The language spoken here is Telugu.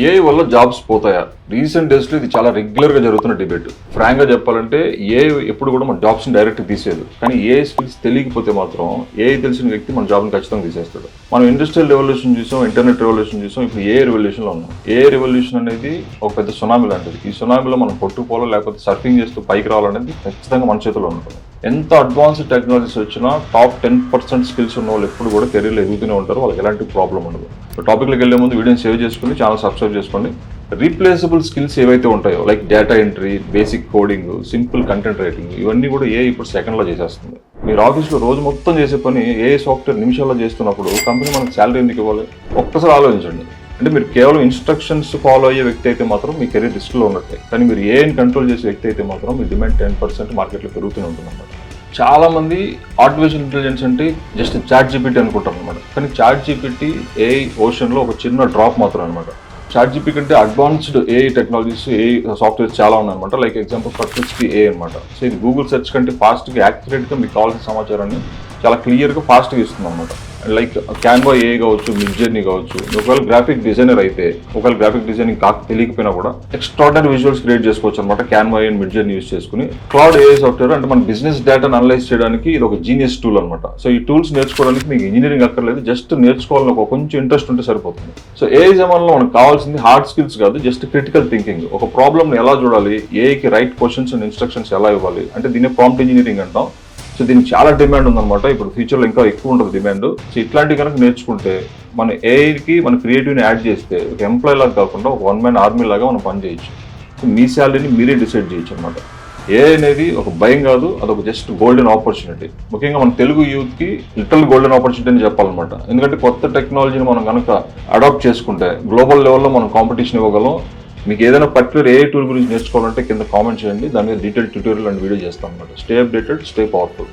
ఏఐ వల్ల జాబ్స్ పోతాయా? రీసెంట్ డేస్లో ఇది చాలా రెగ్యులర్గా జరుగుతున్న డిబేట్. ఫ్రాంక్గా చెప్పాలంటే ఏఐ ఎప్పుడు కూడా మన జాబ్స్ని డైరెక్ట్ తీసేది, కానీ ఏఐ స్కిల్స్ తెలియకపోతే మాత్రం ఏఐ తెలిసిన వ్యక్తి మన జాబ్ని ఖచ్చితంగా తీసేస్తాడు. మనం ఇండస్ట్రియల్ రెవల్యూషన్ చూసాం, ఇంటర్నెట్ రెవల్యూషన్ చూసాం, ఇప్పుడు ఏఐ రెవల్యూషన్లో ఉన్నాం. ఏఐ రెవల్యూషన్ అనేది ఒక పెద్ద సునామీ లాంటిది. ఈ సునామీలో మనం పట్టుకోవాలో లేకపోతే సర్ఫింగ్ చేస్తూ పైకి రావాలనేది ఖచ్చితంగా మన చేతిలో ఉంటుంది. ఎంత అడ్వాన్స్డ్ టెక్నాలజీస్ వచ్చినా టాప్ 10% స్కిల్స్ ఉన్న వాళ్ళు ఎప్పుడు కూడా కెరీర్లో ఎదుగుతూనే ఉంటారు. వాళ్ళకి ఎలాంటి ప్రాబ్లం ఉండదు. టాపిక్లోకి వెళ్ళే ముందు వీడియోని సేవ్ చేసుకుని ఛానల్ సబ్స్క్రైబ్ చేసుకోండి. రీప్లేసబుల్ స్కిల్స్ ఏవైతే ఉంటాయో like data entry, basic coding, simple content writing, ఇవన్నీ కూడా ఏఐ ఇప్పుడు సెకండ్లో చేసేస్తుంది. మీరు ఆఫీస్లో రోజు మొత్తం చేసే పని ఏఐ సాఫ్ట్వేర్ నిమిషాల్లో చేస్తున్నప్పుడు కంపెనీ మనకు శాలరీ ఎందుకు ఇవ్వాలి? ఒక్కసారి ఆలోచించండి. అంటే మీరు కేవలం ఇన్స్ట్రక్షన్స్ ఫాలో అయ్యే వ్యక్తి అయితే మాత్రం మీ కెరీర్ రిస్క్లో ఉన్నట్టే, కానీ మీరు ఏఐని కంట్రోల్ చేసే వ్యక్తి అయితే మాత్రం మీ డిమాండ్ 10% మార్కెట్లో పెరుగుతూనే ఉంటుంది అన్నమాట. చాలా మంది ఆర్టిఫిషియల్ ఇంటెలిజెన్స్ అంటే జస్ట్ చాట్ జీపీటీ అనుకుంటారు అనమాట, కానీ చాట్ జీపీటీ ఏఐ ఓషన్లో ఒక చిన్న డ్రాప్ మాత్రం అనమాట. చాట్ జీపీ కంటే advanced AI technologies, AI softwares చాలా ఉన్నాయన్నమాట. లైక్ ఎగ్జాంపుల్ పర్ప్లెక్సిటీ ఏఐ అనమాట. సో ఇది గూగుల్ సెర్చ్ కంటే ఫాస్ట్గా, యాక్యురేట్గా మీకు కావాల్సిన సమాచారాన్ని చాలా క్లియర్గా ఫాస్ట్గా ఇస్తుంది అనమాట. లైక్ క్యాన్వా ఏఐ కావచ్చు, మిడ్ జర్నీ కావచ్చు. ఒకవేళ గ్రాఫిక్ డిజైనర్ అయితే, ఒకవేళ గ్రాఫిక్ డిజైనింగ్ తెలియకపోయినా కూడా ఎక్స్ట్రాడనరీ విజువల్స్ క్రియేట్ చేసుకోవచ్చు అనమాట Canva and mid journey use చేసుకుని. క్లౌడ్ ఏఐ సాఫ్ట్వేర్ అంటే మన బిజినెస్ డేటాను అనలైజ్ చేయడానికి ఇది ఒక జీనియస్ టూల్ అనమాట. సో ఈ టూల్స్ నేర్చుకోవడానికి మీకు ఇంజనీరింగ్ అక్కర్లేదు, జస్ట్ నేర్చుకోవాలని ఒక కొంచెం ఇంట్రెస్ట్ ఉంటే సరిపోతుంది. సో ఏఐ జమాన్లో మనకు కావాల్సింది హార్డ్ స్కిల్స్ కాదు, జస్ట్ క్రిటికల్ థింకింగ్. ఒక ప్రాబ్లమ్ని ఎలా చూడాలి, ఏఐకి రైట్ క్వశ్చన్స్ అండ్ ఇన్స్ట్రక్షన్స్ ఎలా ఇవ్వాలి, అంటే దీన్ని ప్రాంప్ట్ ఇంజనీరింగ్ అంటాం. సో దీనికి చాలా డిమాండ్ ఉందన్నమాట. ఇప్పుడు ఫ్యూచర్లో ఇంకా ఎక్కువ ఉంటుంది డిమాండ్. సో ఇట్లాంటివి కనుక నేర్చుకుంటే మన ఏఐకి మన క్రియేటివ్ని యాడ్ చేస్తే ఒక ఎంప్లాయీ లాగా కాకుండా ఒక వన్ మ్యాన్ ఆర్మీ లాగా మనం పని చేయొచ్చు. సో మీ శాలరీని మీరే డిసైడ్ చేయొచ్చు అనమాట. ఏఐ అనేది ఒక భయం కాదు, అదొక జస్ట్ గోల్డెన్ ఆపర్చునిటీ. ముఖ్యంగా మన తెలుగు యూత్కి లిటరల్ గోల్డెన్ ఆపర్చునిటీ అని చెప్పాలన్నమాట. ఎందుకంటే కొత్త టెక్నాలజీని మనం కనుక అడాప్ట్ చేసుకుంటే గ్లోబల్ లెవెల్లో మనం కాంపిటీషన్ ఇవ్వగలం. మీకు ఏదైనా పర్టికులర్ ఏ టూల్ గురించి నేర్చుకోవాలంటే కింద కామెంట్ చేయండి, దాని మీద డీటెయిల్ ట్యూటోరియల్ అండ్ వీడియో చేస్తాం అనమాట. Stay updated, stay powerful.